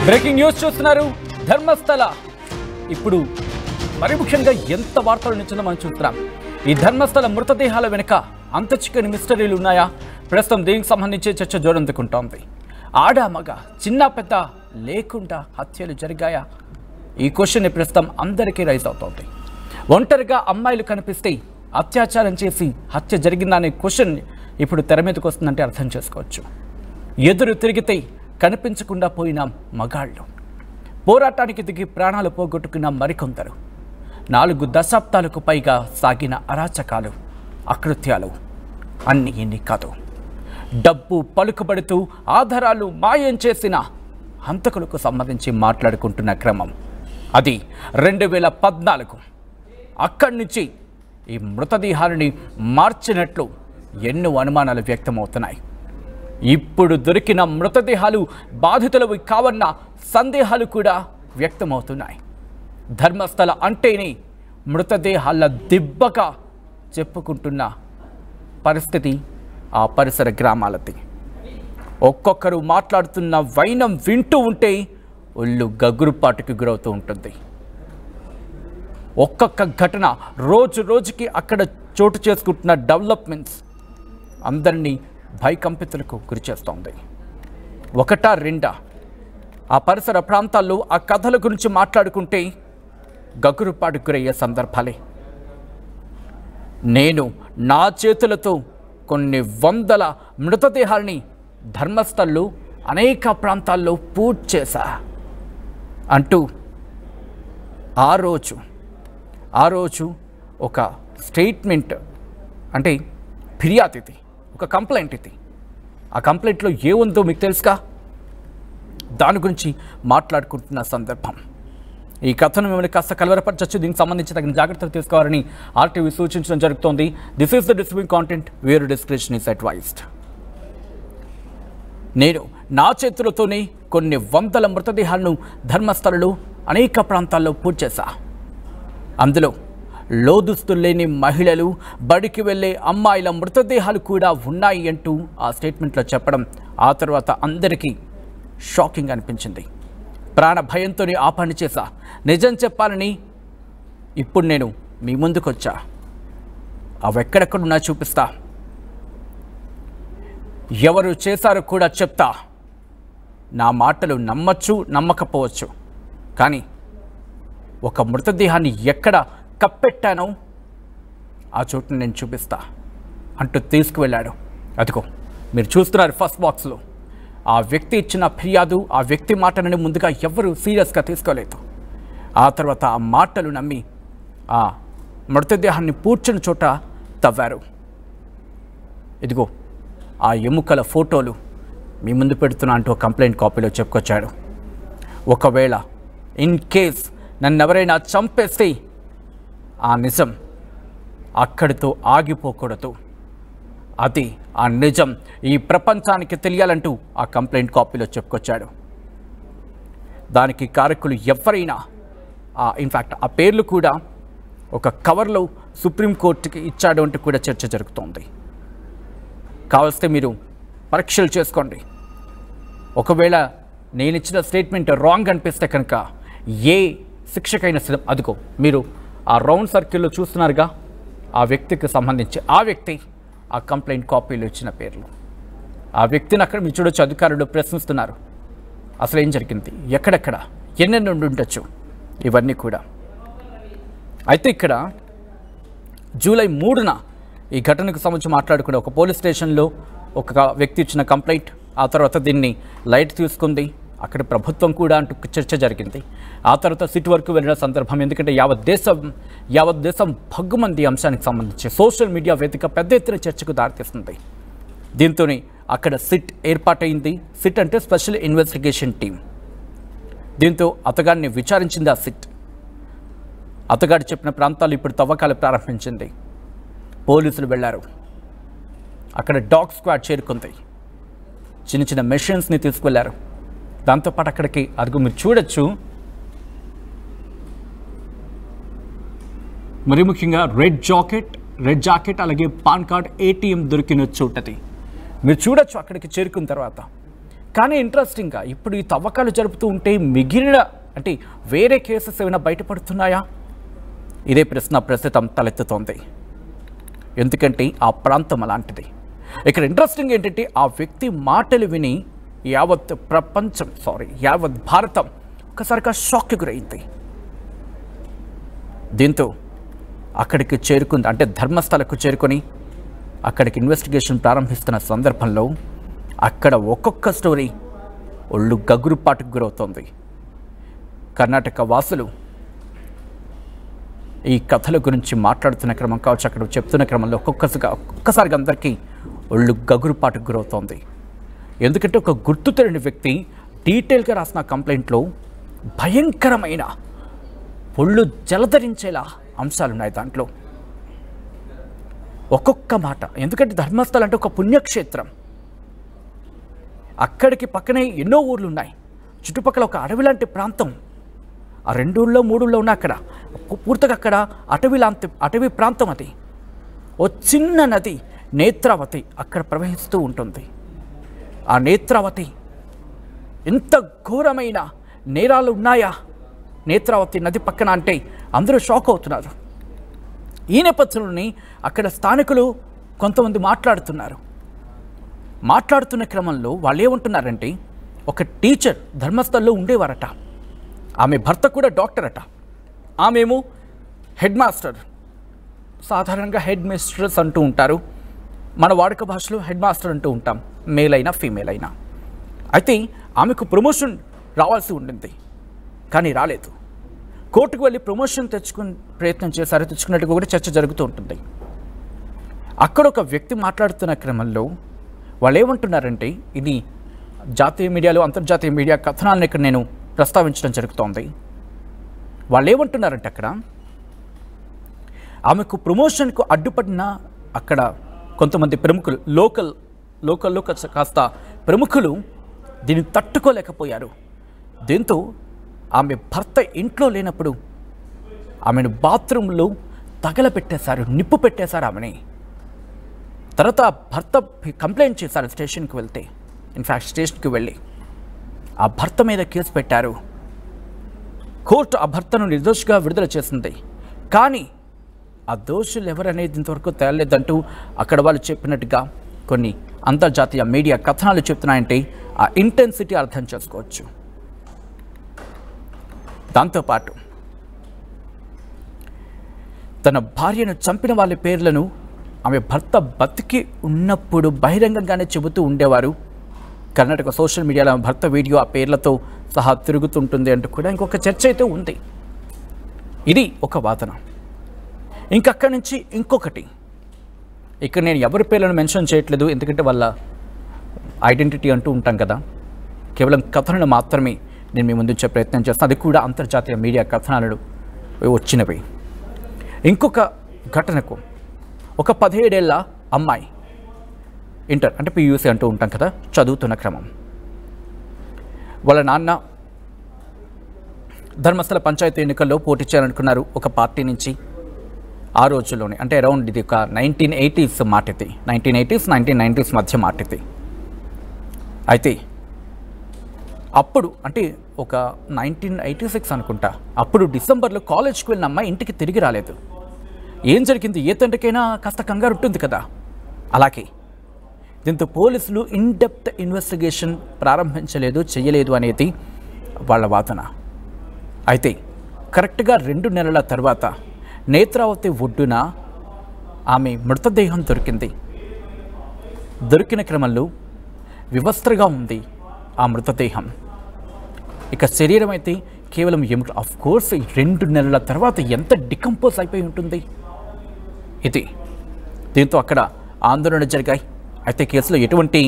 Breaking news చూస్తున్నారు. ధర్మస్థల ఇప్పుడు మరి ముఖ్యంగా ఎంత వార్తలు నిచ్చిందో మనం చూస్తున్నాం. ఈ ధర్మస్థల మృతదేహాల వెనుక అంత చిక్కని మిస్టరీలు ఉన్నాయా? ప్రస్తుతం దీనికి సంబంధించి చర్చ జోరందుకుంటోంది. ఆడ మగ చిన్న పెద్ద లేకుండా హత్యలు జరిగాయా? ఈ క్వశ్చన్ ప్రస్తుతం అందరికీ రైజ్ అవుతోంది. ఒంటరిగా అమ్మాయిలు కనిపిస్తే అత్యాచారం చేసి హత్య జరిగిందనే క్వశ్చన్ ఇప్పుడు తెర మీదకి వస్తుందంటే అర్థం చేసుకోవచ్చు. ఎదురు తిరిగితే కనిపించకుండా పోయిన మగాళ్ళు, పోరాటానికి దిగి ప్రాణాలు పోగొట్టుకున్న మరికొందరు, 4 దశాబ్దాలకు పైగా సాగిన అరాచకాలు, అకృత్యాలు అన్నీ ఇన్ని కాదు. డబ్బు పలుకుబడుతూ ఆధారాలు మాయం చేసిన హంతకులకు సంబంధించి మాట్లాడుకుంటున్న క్రమం అది 2014. అక్కడి నుంచి ఈ మృతదేహాలని మార్చినట్లు ఎన్నో అనుమానాలు వ్యక్తమవుతున్నాయి. ఇప్పుడు దొరికిన మృతదేహాలు బాధితులవి కావన్న సందేహాలు కూడా వ్యక్తమవుతున్నాయి. ధర్మస్థల అంటేనే మృతదేహాల దిబ్బగా చెప్పుకుంటున్న పరిస్థితి ఆ పరిసర గ్రామాలది. ఒక్కొక్కరు మాట్లాడుతున్న వైనం వింటూ ఉంటే ఒళ్ళు గగురుపాటుకి గురవుతూ ఉంటుంది. ఒక్కొక్క ఘటన రోజు రోజుకి అక్కడ చోటు చేసుకుంటున్న డెవలప్మెంట్స్ అందరినీ భయకంపితులకు గురిచేస్తోంది. ఒకటా రెండా ఆ పరిసర ప్రాంతాల్లో ఆ కథల గురించి మాట్లాడుకుంటే గగురుపాటు గురయ్యే సందర్భాలే. నేను నా చేతులతో కొన్ని వందల మృతదేహాల్ని ధర్మస్థల్లో అనేక ప్రాంతాల్లో పూజ చేశా అంటూ ఆ రోజు ఒక స్టేట్మెంట్, అంటే ఫిర్యాదు, ఇది ఒక కంప్లైంట్. ఇది ఆ కంప్లైంట్లో ఏముందో మీకు తెలుసుగా? దాని గురించి మాట్లాడుకుంటున్న సందర్భం. ఈ కథను మిమ్మల్ని కాస్త కలవరపరచచ్చు. దీనికి సంబంధించి తగిన జాగ్రత్తలు తీసుకోవాలని ఆర్టీవీ సూచించడం జరుగుతోంది. This is the distributing content, where description is advised. నేను నా చేతులతోనే కొన్ని వందల మృతదేహాలను ధర్మస్థలలో అనేక ప్రాంతాల్లో పూజ చేశా. అందులో లోదుస్తులు లేని మహిళలు, బడికి వెళ్ళే అమ్మాయిల మృతదేహాలు కూడా ఉన్నాయి అంటూ ఆ స్టేట్మెంట్లో చెప్పడం ఆ తర్వాత అందరికీ షాకింగ్ అనిపించింది. ప్రాణ భయంతోనే ఆ పని చేశా. నిజం చెప్పాలని ఇప్పుడు నేను మీ ముందుకు వచ్చా. అవి ఎక్కడెక్కడున్నా చూపిస్తా, ఎవరు చేశారో కూడా చెప్తా. నా మాటలు నమ్మచ్చు, నమ్మకపోవచ్చు, కానీ ఒక మృతదేహాన్ని ఎక్కడ కప్పెట్టానో ఆ చోటుని నేను చూపిస్తా అంటూ తీసుకువెళ్ళాడు. అదిగో మీరు చూస్తున్నారు ఫస్ట్ బాక్స్లో. ఆ వ్యక్తి ఇచ్చిన ఫిర్యాదు, ఆ వ్యక్తి మాటలని ముందుగా ఎవరు సీరియస్గా తీసుకోలేదు. ఆ తర్వాత ఆ మాటలు నమ్మి ఆ మృతదేహాన్ని పూడ్చిన చోట తవ్వారు. ఇదిగో ఆ ఎముకల ఫోటోలు మీ ముందు పెడుతున్నా అంటూ కంప్లైంట్ కాపీలో చెప్పుకొచ్చాడు. ఒకవేళ ఇన్ కేస్ నన్ను ఎవరైనా చంపేస్తే ఆ నిజం అక్కడితో ఆగిపోకూడదు. అది ఆ నిజం ఈ ప్రపంచానికి తెలియాలంటూ ఆ కంప్లైంట్ కాపీలో చెప్పుకొచ్చాడు. దానికి కారకులు ఎవరైనా ఇన్ఫ్యాక్ట్ ఆ పేర్లు కూడా ఒక కవర్లో సుప్రీంకోర్టుకి ఇచ్చాడు అంటూ కూడా చర్చ జరుగుతోంది. కావలిస్తే మీరు పరీక్షలు చేసుకోండి. ఒకవేళ నేను ఇచ్చిన స్టేట్మెంట్ రాంగ్ అనిపిస్తే కనుక ఏ శిక్షకైనా సిద్ధం. అదిగో మీరు ఆ రౌండ్ సర్కిల్లో చూస్తున్నారుగా, ఆ వ్యక్తికి సంబంధించి ఆ వ్యక్తి ఆ కంప్లైంట్ కాపీలు ఇచ్చిన పేర్లు. ఆ వ్యక్తిని అక్కడ మీరు చూడొచ్చు. అధికారులు ప్రశ్నిస్తున్నారు, అసలు ఏం జరిగింది, ఎక్కడెక్కడ, ఎన్నెన్ని ఉండొచ్చు, ఇవన్నీ కూడా. అయితే ఇక్కడ జూలై 3న ఈ ఘటనకు సంబంధించి మాట్లాడుకునే ఒక పోలీస్ స్టేషన్లో ఒక వ్యక్తి ఇచ్చిన కంప్లైంట్, ఆ తర్వాత దీన్ని లైట్ తీసుకుంది. అక్కడ ప్రభుత్వం కూడా అంటూ చర్చ జరిగింది. ఆ తర్వాత సిట్ వరకు వెళ్ళిన సందర్భం. ఎందుకంటే యావత్ దేశం భగ్గుమంది అంశానికి సంబంధించి సోషల్ మీడియా వేదిక పెద్ద ఎత్తున చర్చకు దారితీస్తుంది. దీంతోనే అక్కడ సిట్ ఏర్పాటైంది. సిట్ అంటే స్పెషల్ ఇన్వెస్టిగేషన్ టీం. దీంతో అతగాడిని విచారించింది ఆ సిట్. అతగాడు చెప్పిన ప్రాంతాలు ఇప్పుడు తవ్వకాలు ప్రారంభించింది. పోలీసులు వెళ్ళారు. అక్కడ డాగ్ స్క్వాడ్ చేరుకుంది. చిన్న చిన్న మెషిన్స్ని తీసుకువెళ్ళారు. దాంతోపాటు అక్కడికి అదుగు మీరు చూడొచ్చు, మరి ముఖ్యంగా రెడ్ జాకెట్ అలాగే పాన్ కార్డ్, ఏటీఎం దొరికిన చోటది మీరు చూడొచ్చు. అక్కడికి చేరుకున్న తర్వాత కానీ ఇంట్రెస్టింగ్గా ఇప్పుడు ఈ తవ్వకాలు జరుపుతూ ఉంటే మిగిలిన అంటే వేరే కేసెస్ ఏమైనా బయటపడుతున్నాయా? ఇదే ప్రశ్న ప్రస్తుతం తలెత్తుతోంది. ఎందుకంటే ఆ ప్రాంతం అలాంటిది. ఇక్కడ ఇంట్రెస్టింగ్ ఏంటంటే ఆ వ్యక్తి మాటలు విని యావత్ భారతం ఒకసారిగా షాక్కి గురైంది. దీంతో అక్కడికి చేరుకుంది, అంటే ధర్మస్థలకు చేరుకొని అక్కడికి ఇన్వెస్టిగేషన్ ప్రారంభిస్తున్న సందర్భంలో అక్కడ ఒక్కొక్క స్టోరీ ఒళ్ళు గగురుపాటుకు గురవుతోంది. కర్ణాటక వాసులు ఈ కథల గురించి మాట్లాడుతున్న క్రమం కావచ్చు, అక్కడ చెప్తున్న క్రమంలో ఒక్కసారిగా అందరికీ ఒళ్ళు గగురుపాటుకు గురవుతోంది. ఎందుకంటే ఒక గుర్తు తెలియని వ్యక్తి డీటెయిల్గా రాసిన కంప్లైంట్లో భయంకరమైన ఒళ్ళు జలధరించేలా అంశాలున్నాయి దాంట్లో. ఒక్కొక్క మాట, ఎందుకంటే ధర్మస్థలం అంటే ఒక పుణ్యక్షేత్రం. అక్కడికి పక్కనే ఎన్నో ఊర్లు ఉన్నాయి, చుట్టుపక్కల ఒక అడవి లాంటి ప్రాంతం. ఆ 2 ఊళ్ళో 3 ఊళ్ళో ఉన్న అక్కడ పూర్తిగా అక్కడ అటవీ ప్రాంతం. అది ఓ చిన్న నది నేత్రావతి అక్కడ ప్రవహిస్తూ ఉంటుంది. ఆ నేత్రావతి ఎంత ఘోరమైన నేరాలు ఉన్నాయా నేత్రావతి నది పక్కన అంటే అందరూ షాక్ అవుతున్నారు. ఈ నేపథ్యంలోని అక్కడ స్థానికులు కొంతమంది మాట్లాడుతున్న క్రమంలో వాళ్ళు ఏమంటున్నారంటే, ఒక టీచర్ ధర్మస్థల్లో ఉండేవారట, ఆమె భర్త కూడా డాక్టర్ అట, ఆమెమో హెడ్ మాస్టర్. సాధారణంగా హెడ్ మిస్ట్రెస్ అంటూ ఉంటారు, మన వాడుక భాషలో హెడ్ మాస్టర్ అంటూ ఉంటాం, మేల్ అయినా ఫీమేల్ అయినా. అయితే ఆమెకు ప్రమోషన్ రావాల్సి ఉండింది, కానీ రాలేదు. కోర్టుకు వెళ్ళి ప్రమోషన్ ప్రయత్నం చేశారు, తెచ్చుకున్నట్టుగా కూడా చర్చ జరుగుతూ ఉంటుంది. అక్కడ ఒక వ్యక్తి మాట్లాడుతున్న క్రమంలో వాళ్ళు ఏమంటున్నారంటే, ఇది జాతీయ మీడియాలో అంతర్జాతీయ మీడియా కథనాలను ఇక్కడ నేను ప్రస్తావించడం జరుగుతోంది. వాళ్ళు ఏమంటున్నారంటే, అక్కడ ఆమెకు ప్రమోషన్కు అడ్డుపడిన అక్కడ కొంతమంది ప్రముఖులు, లోకల్లో కాస్త ప్రముఖులు దీన్ని తట్టుకోలేకపోయారు. దీంతో ఆమె భర్త ఇంట్లో లేనప్పుడు ఆమెను బాత్రూంలో తగలపెట్టేశారు, నిప్పు పెట్టేశారు ఆమెని. తర్వాత భర్త కంప్లైంట్ చేశారు స్టేషన్కి వెళ్తే. ఇన్ఫ్యాక్ట్ స్టేషన్కి వెళ్ళి ఆ భర్త మీద కేసు పెట్టారు. కోర్టు ఆ భర్తను నిర్దోషిగా విడుదల చేసింది. కానీ ఆ దోషులు ఎవరనేది ఇంతవరకు తేలలేదంటూ అక్కడ వాళ్ళు చెప్పినట్టుగా కొన్ని అంతర్జాతీయ మీడియా కథనాలు చెప్తున్నాయంటే ఆ ఇంటెన్సిటీ అర్థం చేసుకోవచ్చు. దాంతోపాటు తన భార్యను చంపిన వాళ్ళ పేర్లను ఆమె భర్త బతికి ఉన్నప్పుడు బహిరంగంగానే చెబుతూ ఉండేవారు. కర్ణాటక సోషల్ మీడియాలో ఆమె భర్త వీడియో ఆ పేర్లతో సహా తిరుగుతుంటుంది అంటూ కూడా ఇంకొక చర్చ అయితే ఉంది. ఇది ఒక వాదన. ఇంకక్కడి నుంచి ఇంకొకటి, ఇక్కడ నేను ఎవరి పేర్లను మెన్షన్ చేయట్లేదు, ఎందుకంటే వాళ్ళ ఐడెంటిటీ అంటూ ఉంటాం కదా, కేవలం కథనాలు మాత్రమే నేను మీ ముందుంచే ప్రయత్నం చేస్తాను. అది కూడా అంతర్జాతీయ మీడియా కథనాలు వచ్చినవి. ఇంకొక ఘటనకు ఒక 17 ఏళ్ల అమ్మాయి, ఇంటర్ అంటే PUC అంటూ ఉంటాం కదా, చదువుతున్న క్రమం, వాళ్ళ నాన్న ధర్మస్థల పంచాయతీ ఎన్నికల్లో పోటీ చేయాలనుకున్నారు ఒక పార్టీ నుంచి. ఆ రోజుల్లోనే అంటే అరౌండ్ ఇది ఒక 1980s మాట, ఇది 1980s 1990s మధ్య మాట ఇది. అయితే అప్పుడు అంటే ఒక 1986 అనుకుంటా, అప్పుడు డిసెంబర్లో కాలేజ్కి వెళ్ళిన అమ్మాయి ఇంటికి తిరిగి రాలేదు. ఏం జరిగింది? ఏ తండ్రికైనా కాస్త కంగారు ఉంటుంది కదా, అలాగే దీంతో పోలీసులు ఇన్డెప్త్ ఇన్వెస్టిగేషన్ చేయలేదు అనేది వాళ్ళ వాదన. అయితే కరెక్ట్గా 2 నెలల తర్వాత నేత్రావతి ఒడ్డున ఆమె మృతదేహం దొరికింది. దొరికిన క్రమంలో వివస్త్రగా ఉంది ఆ మృతదేహం. ఇక శరీరం అయితే కేవలం ఆఫ్ కోర్స్ 2 నెలల తర్వాత ఎంత డికంపోజ్ అయిపోయి ఉంటుంది ఇది. దీంతో అక్కడ ఆందోళన జరిగాయి. అయితే కేసులో ఎటువంటి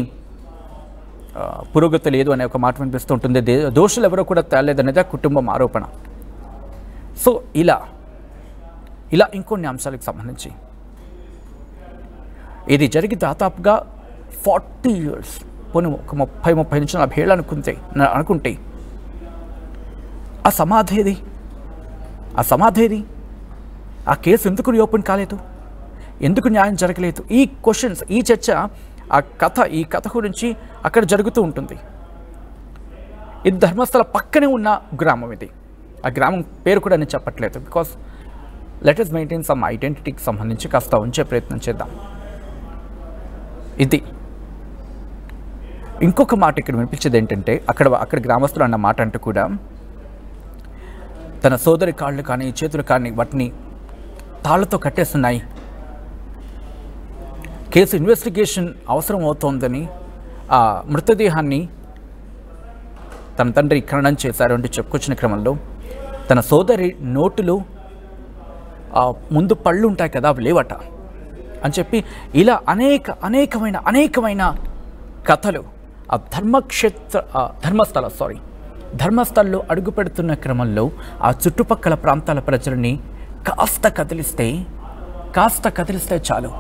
పురోగతి లేదు అనే ఒక మాట వినిపిస్తూ ఉంటుంది. దోషులు ఎవరో కూడా తేలేదనేది ఆ కుటుంబం ఆరోపణ. సో ఇలా ఇంకొన్ని అంశాలకు సంబంధించి ఇది జరిగి దాదాపుగా 40 years, పోనీ ఒక 30 నుంచి 40 ఏళ్ళు అనుకుంటే ఆ సమాధేది, ఆ కేసు ఎందుకు రీఓపెన్ కాలేదు, ఎందుకు న్యాయం జరగలేదు, ఈ క్వశ్చన్స్, ఈ చర్చ, ఈ కథ గురించి అక్కడ జరుగుతూ ఉంటుంది. ఇది ధర్మస్థల పక్కనే ఉన్న గ్రామం. ఇది ఆ గ్రామం పేరు కూడా నేను చెప్పట్లేదు, because let us maintain some ఐడెంటిటీకి సంబంధించి కాస్త ఉంచే ప్రయత్నం చేద్దాం. ఇది ఇంకొక మాట ఇక్కడ వినిపించేది ఏంటంటే, అక్కడ గ్రామస్తులు అన్న మాట అంటూ కూడా తన సోదరి కాళ్ళు కానీ చేతులు కానీ వాటిని తాళ్లతో కట్టేస్తున్నాయి, కేసు ఇన్వెస్టిగేషన్ అవసరం అవుతోందని ఆ మృతదేహాన్ని తన తండ్రి ఖననం చేశారు అంటూ చెప్పుకొచ్చిన క్రమంలో తన సోదరి నోటులో ముందు పళ్ళు ఉంటాయి కదా, అవి లేవట అని చెప్పి ఇలా అనేకమైన కథలు ఆ ధర్మస్థలంలో అడుగు పెడుతున్న క్రమంలో ఆ చుట్టుపక్కల ప్రాంతాల ప్రజలని కాస్త కదిలిస్తే చాలు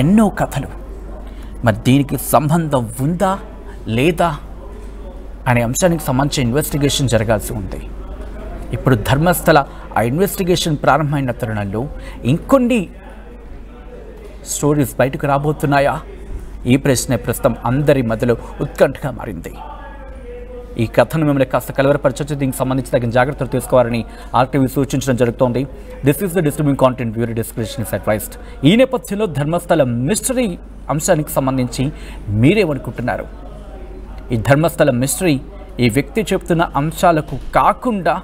ఎన్నో కథలు. మరి దీనికి సంబంధం ఉందా లేదా అనే అంశానికి సంబంధించి ఇన్వెస్టిగేషన్ జరగాల్సి ఉంది. ఇప్పుడు ధర్మస్థల ఆ ఇన్వెస్టిగేషన్ ప్రారంభమైన తరుణంలో ఇంకొన్ని స్టోరీస్ బయటకు రాబోతున్నాయా? ఈ ప్రశ్న ప్రస్తుతం అందరి మధ్యలో ఉత్కంఠగా మారింది. ఈ కథను మిమ్మల్ని కాస్త కలవరపరచవచ్చు. దీనికి సంబంధించి తగిన జాగ్రత్తలు తీసుకోవాలని ఆర్టీవీ సూచించడం జరుగుతోంది. This is the disturbing content, viewer description is advised. ఈ నేపథ్యంలో ధర్మస్థల మిస్టరీ అంశానికి సంబంధించి మీరేమనుకుంటున్నారు? ఈ ధర్మస్థల మిస్టరీ ఈ వ్యక్తి చెప్తున్న అంశాలకు కాకుండా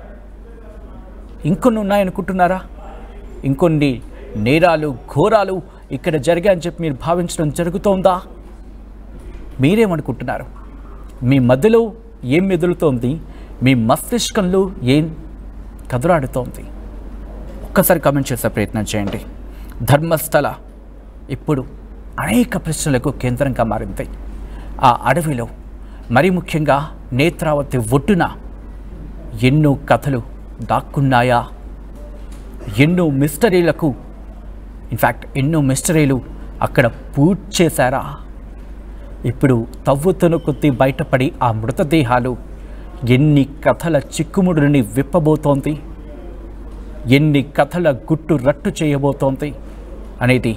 ఇంకొన్ని ఉన్నాయనుకుంటున్నారా? ఇంకొన్ని నేరాలు ఘోరాలు ఇక్కడ జరిగాయని చెప్పి మీరు భావించడం జరుగుతోందా? మీరేమనుకుంటున్నారు? మీ మధ్యలో ఏం మెదులుతోంది? మీ మస్తిష్కంలో ఏం కదులాడుతోంది? ఒక్కసారి కామెంట్ చేసే ప్రయత్నం చేయండి. ధర్మస్థల ఇప్పుడు అనేక ప్రశ్నలకు కేంద్రంగా మారింది. ఆ అడవిలో మరి ముఖ్యంగా నేత్రావతి ఒడ్డున ఎన్నో కథలు దాక్కున్నాయా? ఎన్నో మిస్టరీలు అక్కడ పూర్తి చేశారా? ఇప్పుడు తవ్వుతున్న కొద్దీ బయటపడి ఆ మృతదేహాలు ఎన్ని కథల చిక్కుముడుని విప్పబోతోంది, ఎన్ని కథల గుట్టు రట్టు చేయబోతోంది అనేది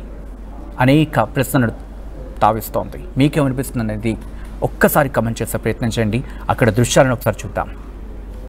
అనేక ప్రశ్నలు తావిస్తోంది. మీకేమనిపిస్తుంది అనేది ఒక్కసారి కమెంట్ చేసే ప్రయత్నం చేయండి. అక్కడ దృశ్యాలను ఒకసారి చూద్దాం.